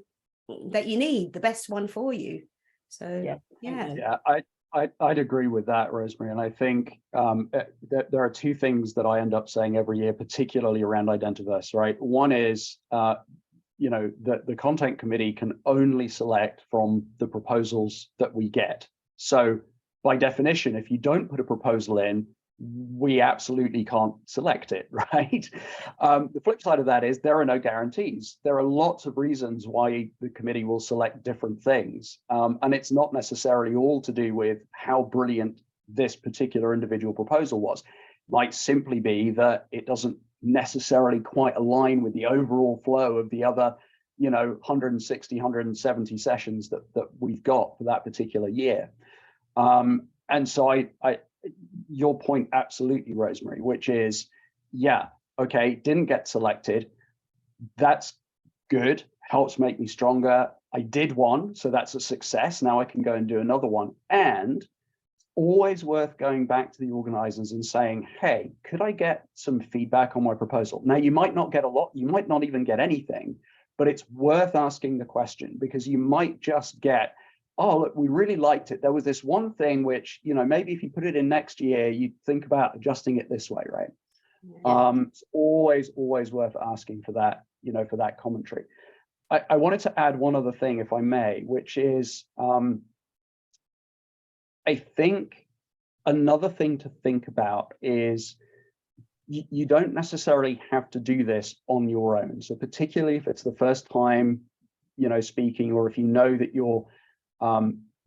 that you need, the best one for you. So I'd agree with that, Rosemary. And I think that there are two things that I end up saying every year, particularly around Identiverse, right? One is, you know, the content committee can only select from the proposals that we get. So by definition, if you don't put a proposal in, we absolutely can't select it, right? The flip side of that is there are no guarantees. There are lots of reasons why the committee will select different things. And it's not necessarily all to do with how brilliant this particular individual proposal was. It might simply be that it doesn't necessarily quite align with the overall flow of the other, you know, 160, 170 sessions that we've got for that particular year. And so your point, absolutely, Rosemary, which is, yeah, okay, didn't get selected. That's good, helps make me stronger. I did one, so that's a success. Now I can go and do another one. And always worth going back to the organizers and saying, hey, could I get some feedback on my proposal? Now, you might not get a lot, you might not even get anything, but it's worth asking the question, because you might just get, oh, look, we really liked it. There was this one thing which, you know, maybe if you put it in next year, you'd think about adjusting it this way, right? Yeah. It's always worth asking for that, you know, for that commentary. I wanted to add one other thing, if I may, which is, I think another thing to think about is you don't necessarily have to do this on your own. So particularly if it's the first time, you know, speaking, or if you know that you're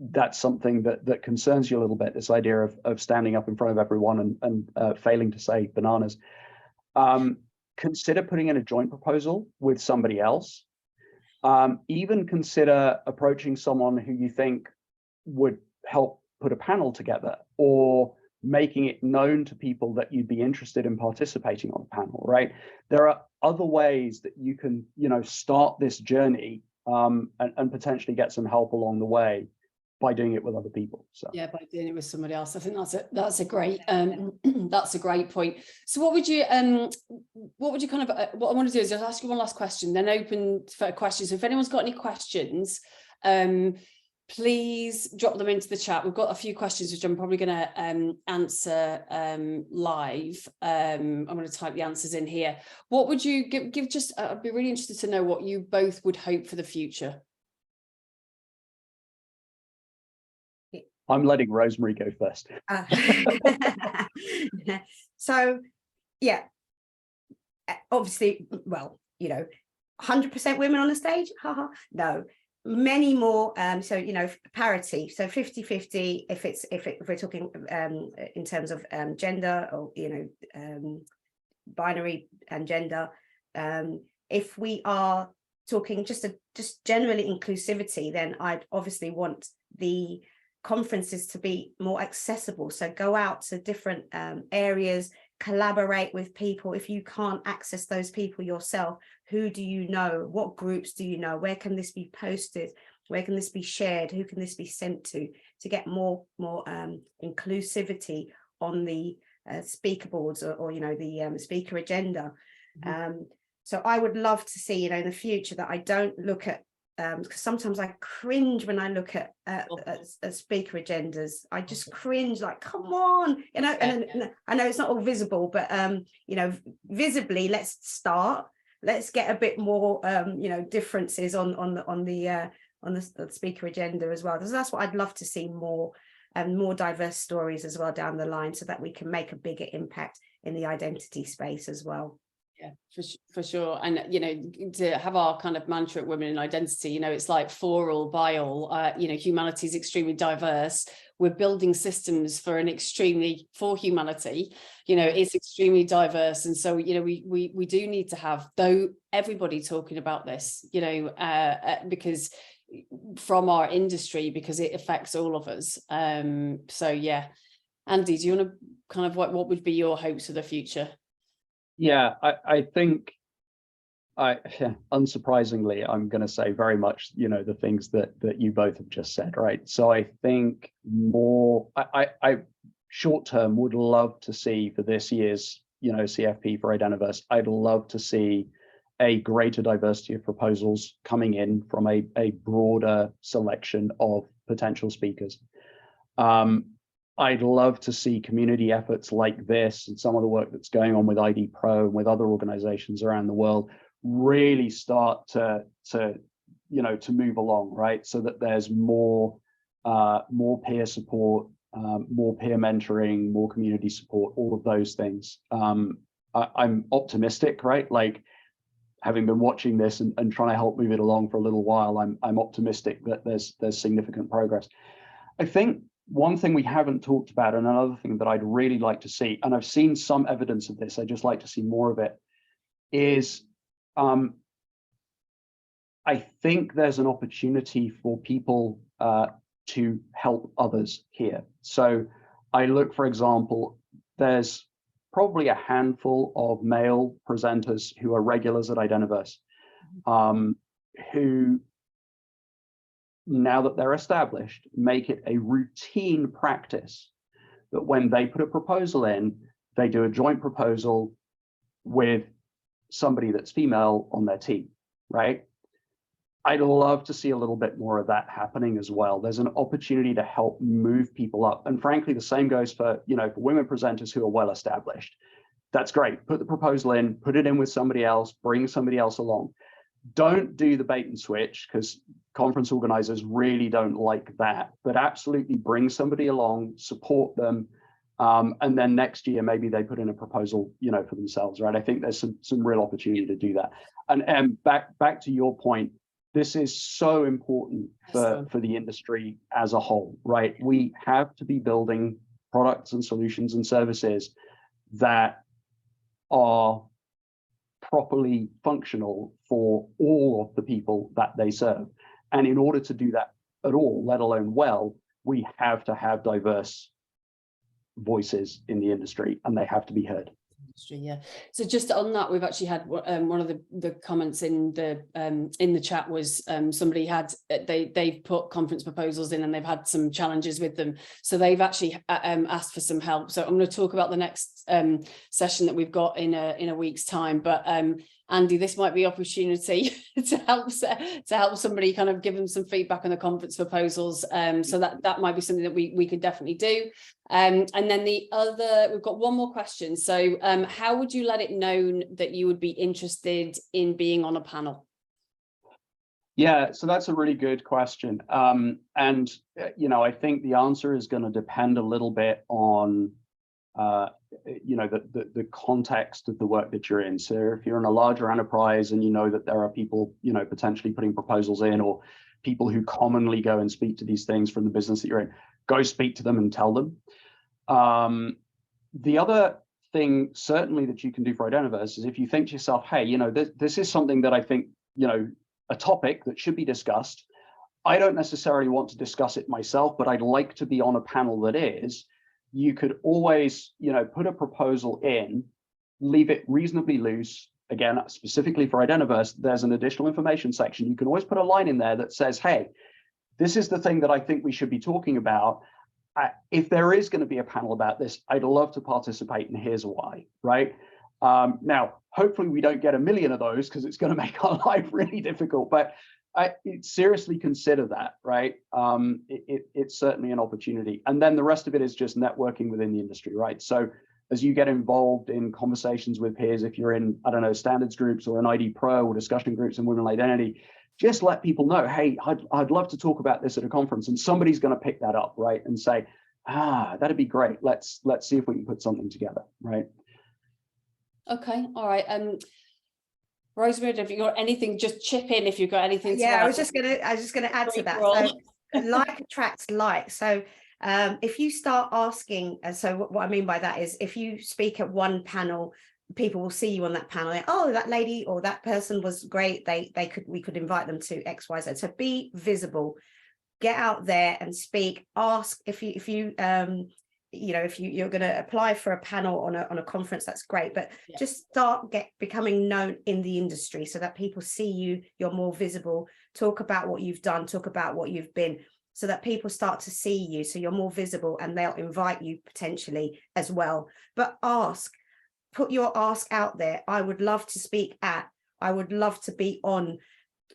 that's something that concerns you a little bit, this idea of standing up in front of everyone and failing to say bananas. Consider putting in a joint proposal with somebody else. Even consider approaching someone who you think would help put a panel together, or making it known to people that you'd be interested in participating on the panel, right? There are other ways that you can, you know, start this journey and potentially get some help along the way by doing it with other people. So yeah, by doing it with somebody else. I think that's a great that's a great point. So what would you kind of what I want to do is just ask you one last question, then open for questions. So if anyone's got any questions, please drop them into the chat. We've got a few questions which I'm probably going to answer live. I'm going to type the answers in here. What would you give just, I'd be really interested to know what you both would hope for the future. I'm letting Rosemary go first. So, yeah, obviously, well, you know, 100% women on the stage? No. Many more, so, you know, parity, so 50-50 if we're talking in terms of gender, or, you know, binary and gender. If we are talking just generally inclusivity, then I'd obviously want the conferences to be more accessible. So go out to different areas, collaborate with people. If you can't access those people yourself, who do you know? What groups do you know? Where can this be posted? Where can this be shared? Who can this be sent to get more inclusivity on the speaker boards, or you know, the speaker agenda? Mm-hmm. So I would love to see, you know, in the future, that I don't look at, because sometimes I cringe when I look at speaker agendas. I just cringe, like, come on, you know. And I know it's not all visible, but you know, visibly, let's start. Let's get a bit more, you know, differences on the speaker agenda as well. Because that's what I'd love to see more, and more diverse stories as well down the line, so that we can make a bigger impact in the identity space as well. Yeah, for sure. And, you know, to have our kind of mantra at Women in Identity, you know, it's like for all, by all, you know, humanity is extremely diverse. We're building systems for humanity, you know, it's extremely diverse. And so, you know, we do need to have, though, everybody talking about this, you know, because from our industry, because it affects all of us. So, yeah. Andi, do you want to kind of, what would be your hopes for the future? Yeah, I think unsurprisingly, I'm going to say very much, the things that you both have just said, right? So I think I short term would love to see for this year's, CFP for Identiverse, I'd love to see a greater diversity of proposals coming in from a broader selection of potential speakers. I'd love to see community efforts like this and some of the work that's going on with ID Pro and with other organizations around the world really start to move along, right? So that there's more peer support, more peer mentoring, more community support, all of those things. I'm optimistic, right? Like, having been watching this and trying to help move it along for a little while, I'm optimistic that there's significant progress. I think one thing we haven't talked about, and another thing that I'd really like to see, and I've seen some evidence of this, I'd just like to see more of it, is I think there's an opportunity for people to help others here. So I look, for example, there's probably a handful of male presenters who are regulars at Identiverse, who, now that they're established, make it a routine practice that when they put a proposal in, they do a joint proposal with somebody that's female on their team, right? I'd love to see a little bit more of that happening as well. There's an opportunity to help move people up. And frankly, the same goes for, for women presenters who are well established. That's great. Put the proposal in, put it in with somebody else, bring somebody else along. Don't do the bait and switch, because conference organizers really don't like that, but absolutely bring somebody along, support them. And then next year, maybe they put in a proposal, for themselves, right? I think there's some real opportunity to do that. And back to your point, this is so important for the industry as a whole, right? We have to be building products and solutions and services that are properly functional for all of the people that they serve. And in order to do that at all, let alone well, we have to have diverse voices in the industry, and they have to be heard. Yeah. So just on that, we've actually had one of the comments in the chat was somebody had they've put conference proposals in and they've had some challenges with them, so they've actually asked for some help. So I'm going to talk about the next session that we've got in a week's time, but Andi, this might be opportunity to help somebody kind of give them some feedback on the conference proposals. So that might be something that we could definitely do. And then we've got one more question. So how would you let it known that you would be interested in being on a panel? Yeah, so that's a really good question. And, I think the answer is going to depend a little bit on the context of the work that you're in. So if you're in a larger enterprise and you know that there are people, potentially putting proposals in, or people who commonly go and speak to these things from the business that you're in, go speak to them and tell them. The other thing certainly that you can do for Identiverse is if you think to yourself, hey, this is something that I think, a topic that should be discussed. I don't necessarily want to discuss it myself, but I'd like to be on a panel that is. You could always, put a proposal in, leave it reasonably loose. Again, specifically for Identiverse, there's an additional information section. You can always put a line in there that says, hey, this is the thing that I think we should be talking about. If there is going to be a panel about this, I'd love to participate, and here's why, right? Now, hopefully we don't get 1 million of those, because it's going to make our life really difficult, but seriously consider that, right? It's certainly an opportunity. And then the rest of it is just networking within the industry, right? So as you get involved in conversations with peers, if you're in, I don't know, standards groups or an ID Pro or discussion groups in women identity, just let people know, hey, I'd love to talk about this at a conference, and somebody's going to pick that up, right? And say, that'd be great. Let's see if we can put something together, right? Okay, all right. Rosemarie, have you got anything? Just chip in if you've got anything to add. I was just gonna add to that. So like attracts like. So if you start asking, so what I mean by that is, if you speak at one panel, people will see you on that panel. Like, oh, that lady or that person was great. We could invite them to XYZ. So be visible, get out there and speak. Ask if you you know, if you're going to apply for a panel on a conference, that's great, but Yeah. just start becoming known in the industry so that people see you, you're more visible, talk about what you've done, talk about what you've been, so that people start to see you, so you're more visible, and they'll invite you potentially as well. But put your ask out there. I would love to speak at, I would love to be on.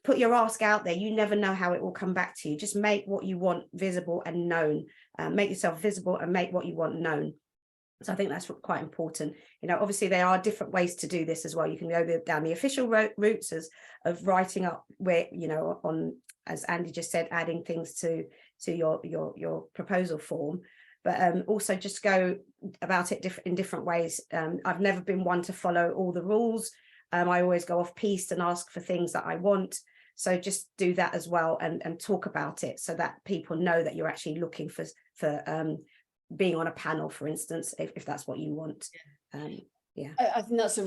Put your ask out there. You never know how it will come back to you. Just make what you want visible and known. Make yourself visible and make what you want known. So I think that's quite important. You know, obviously there are different ways to do this as well. You can go down the official routes of writing up where, you know, on, as Andi just said, adding things to your proposal form, but also just go about it in different ways. I've never been one to follow all the rules. I always go off piste and ask for things that I want. So just do that as well, and talk about it so that people know that you're actually looking for being on a panel, for instance, if that's what you want. Yeah, I think that's a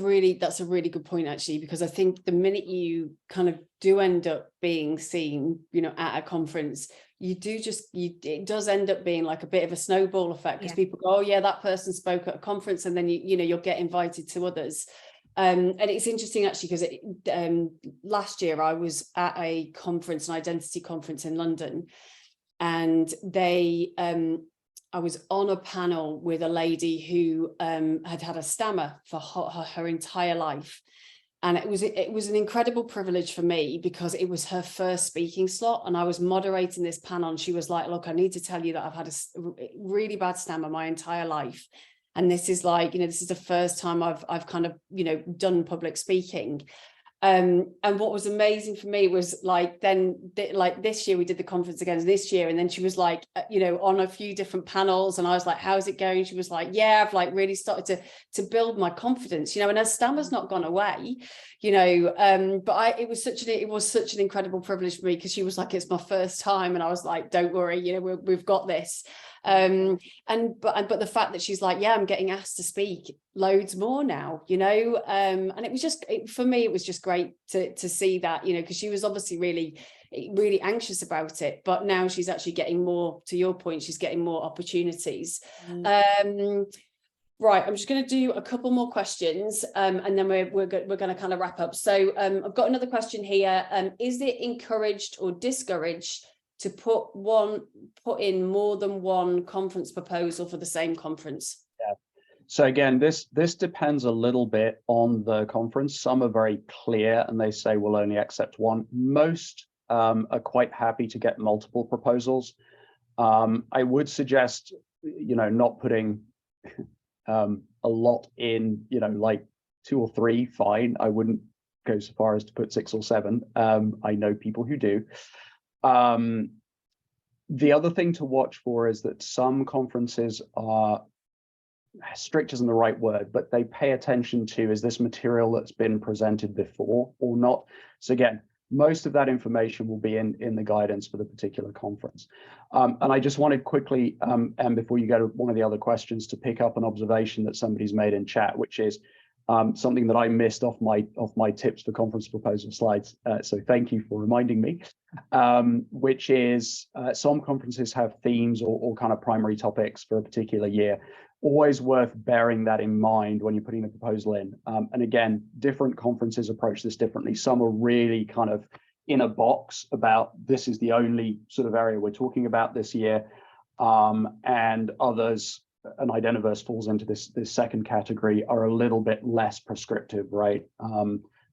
really good point, actually, because I think the minute you kind of do end up being seen, you know, at a conference, it does end up being like a bit of a snowball effect, because people go, oh yeah, that person spoke at a conference, and then you'll get invited to others. And it's interesting, actually, because last year I was at a conference, an identity conference in London, and I was on a panel with a lady who had had a stammer for her entire life. And it was an incredible privilege for me, because it was her first speaking slot, and I was moderating this panel, and she was like, look, I need to tell you that I've had a really bad stammer my entire life. And this is like, this is the first time I've kind of, done public speaking. And what was amazing for me was like, this year we did the conference again this year, and then she was like, on a few different panels, and I was like, how's it going? She was like, yeah, I've like really started to build my confidence, and her stammer's not gone away, but it was such an incredible privilege for me, because she was like, it's my first time, and I was like, don't worry, we've got this. But the fact that she's like, yeah, I'm getting asked to speak loads more now, and it was just, for me, it was just great to see that, because she was obviously really anxious about it, but now she's actually getting more, to your point, she's getting more opportunities. Right, I'm just going to do a couple more questions, and then we're going to kind of wrap up. So I've got another question here. Is it encouraged or discouraged to put in more than one conference proposal for the same conference? Yeah. So again, this depends a little bit on the conference. Some are very clear and they say we'll only accept one. Most are quite happy to get multiple proposals. I would suggest, not putting a lot in, like 2 or 3, fine. I wouldn't go so far as to put 6 or 7. I know people who do. The other thing to watch for is that some conferences are, strict isn't the right word, but they pay attention to, is this material that's been presented before or not? So again, most of that information will be in the guidance for the particular conference. And I just wanted quickly, and before you go to one of the other questions, to pick up an observation that somebody's made in chat, which is something that I missed off my tips for conference proposal slides. So thank you for reminding me, which is some conferences have themes or kind of primary topics for a particular year. Always worth bearing that in mind when you're putting the proposal in. And again, different conferences approach this differently. Some are really kind of in a box about this is the only sort of area we're talking about this year. And others, and Identiverse falls into this second category, are a little bit less prescriptive, right?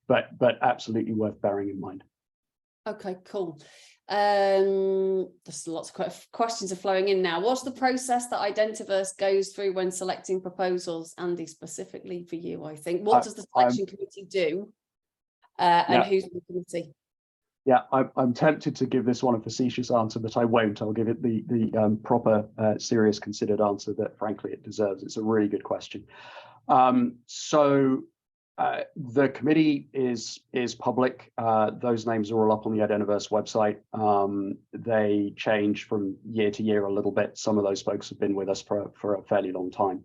But absolutely worth bearing in mind. Okay, cool. There's lots of questions are flowing in now. What's the process that Identiverse goes through when selecting proposals? Andi, specifically for you, I think. What does the selection committee do? And who's on the committee? Yeah, I'm tempted to give this one a facetious answer, but I won't. I'll give it the proper, serious, considered answer that, frankly, it deserves. It's a really good question. So the committee is public. Those names are all up on the Identiverse website. They change from year to year a little bit. Some of those folks have been with us for a fairly long time.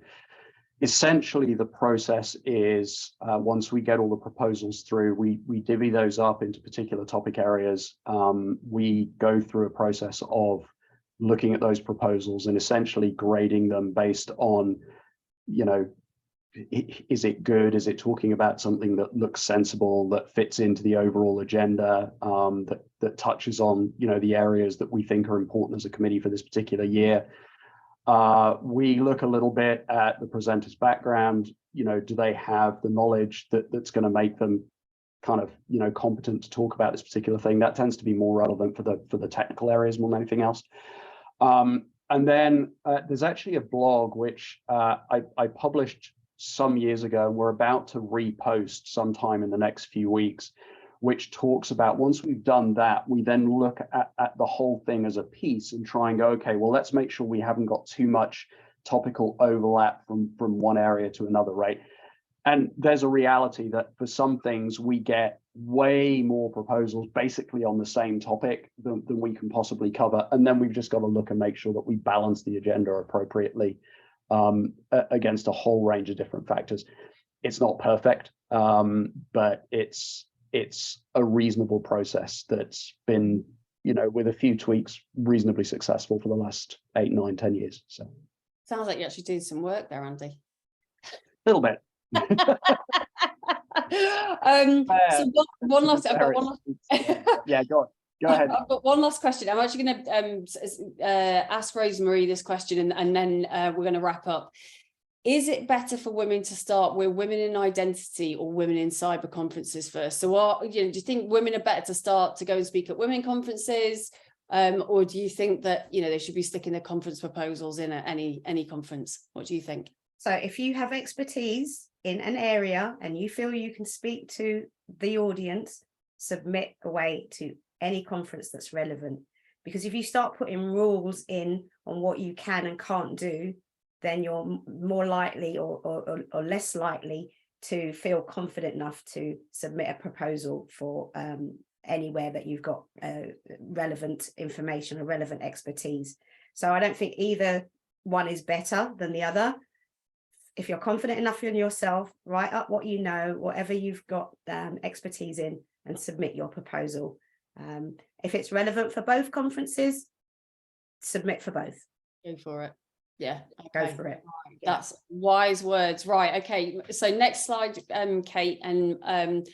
Essentially, the process is once we get all the proposals through, we divvy those up into particular topic areas. We go through a process of looking at those proposals and essentially grading them based on, you know, is it good? Is it talking about something that looks sensible, that fits into the overall agenda, that touches on, you know, the areas that we think are important as a committee for this particular year? We look a little bit at the presenter's background. You know, do they have the knowledge that's going to make them kind of, you know, competent to talk about this particular thing? That tends to be more relevant for the technical areas more than anything else. And then there's actually a blog which I published some years ago. We're about to repost sometime in the next few weeks, which talks about, once we've done that, we then look at the whole thing as a piece and try and go, okay, well, let's make sure we haven't got too much topical overlap from one area to another, right? And there's a reality that for some things we get way more proposals basically on the same topic than we can possibly cover. And then we've just got to look and make sure that we balance the agenda appropriately against a whole range of different factors. It's not perfect, but it's a reasonable process that's been, you know, with a few tweaks, reasonably successful for the last 8, 9, 10 years. So Sounds like you're actually doing some work there, Andy. a little bit. So one last, yeah, go on. Go ahead. I've got one last question. I'm actually going to ask Rosemarie this question, and then we're going to wrap up. Is it better for women to start with women in identity or women in cyber conferences first? So, do you think women are better to start to go and speak at women conferences, or do you think that, you know, they should be sticking their conference proposals in at any conference? What do you think? So if you have expertise in an area and you feel you can speak to the audience, submit away to any conference that's relevant. Because if you start putting rules in on what you can and can't do, then you're more likely or less likely to feel confident enough to submit a proposal for anywhere that you've got relevant information or relevant expertise. So I don't think either one is better than the other. If you're confident enough in yourself, write up what you know, whatever you've got expertise in, and submit your proposal. If it's relevant for both conferences, submit for both. Go for it. Yeah, Go okay. for it. That's wise words. Right. Okay. So next slide, Kate. And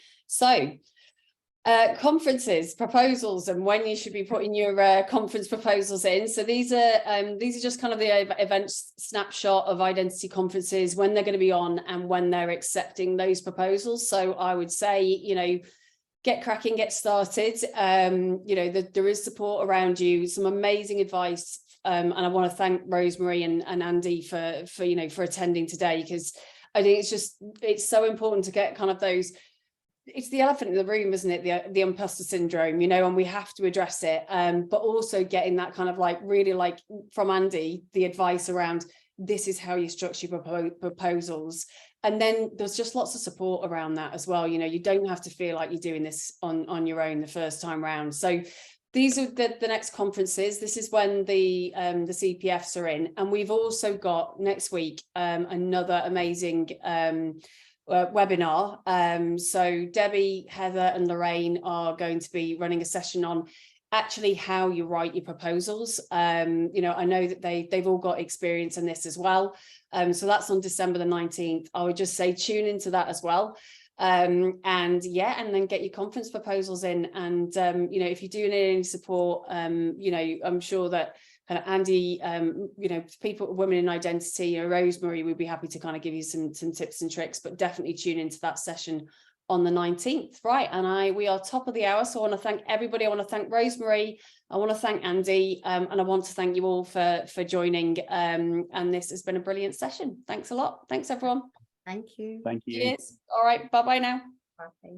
conferences, proposals, and when you should be putting your conference proposals in. So these are just kind of the event snapshot of identity conferences, when they're going to be on and when they're accepting those proposals. So I would say, you know, get cracking, get started. You know, there is support around you, some amazing advice. And I want to thank Rosemarie and Andi for you know, for attending today, because I think it's so important to get kind of those. It's the elephant in the room, isn't it? The imposter syndrome, you know, and we have to address it. But also getting that kind of like really like from Andi, the advice around this is how you structure your proposals. And then there's just lots of support around that as well. You know, you don't have to feel like you're doing this on your own the first time round. So these are the next conferences. This is when the CPFs are in. And we've also got next week another amazing webinar. So Debbie, Heather and Lorraine are going to be running a session on actually how you write your proposals. You know, I know that they've all got experience in this as well. So that's on December the 19th. I would just say tune into that as well. And then get your conference proposals in. And you know, if you do need any support, you know, I'm sure that kind of Andi, you know, people, women in identity, or Rosemarie would be happy to kind of give you some tips and tricks, but definitely tune into that session on the 19th. Right. And we are top of the hour. So I want to thank everybody. I want to thank Rosemarie. I want to thank Andi, and I want to thank you all for joining. And this has been a brilliant session. Thanks a lot. Thanks, everyone. Thank you. Thank you. Cheers. All right. Bye-bye now. Bye.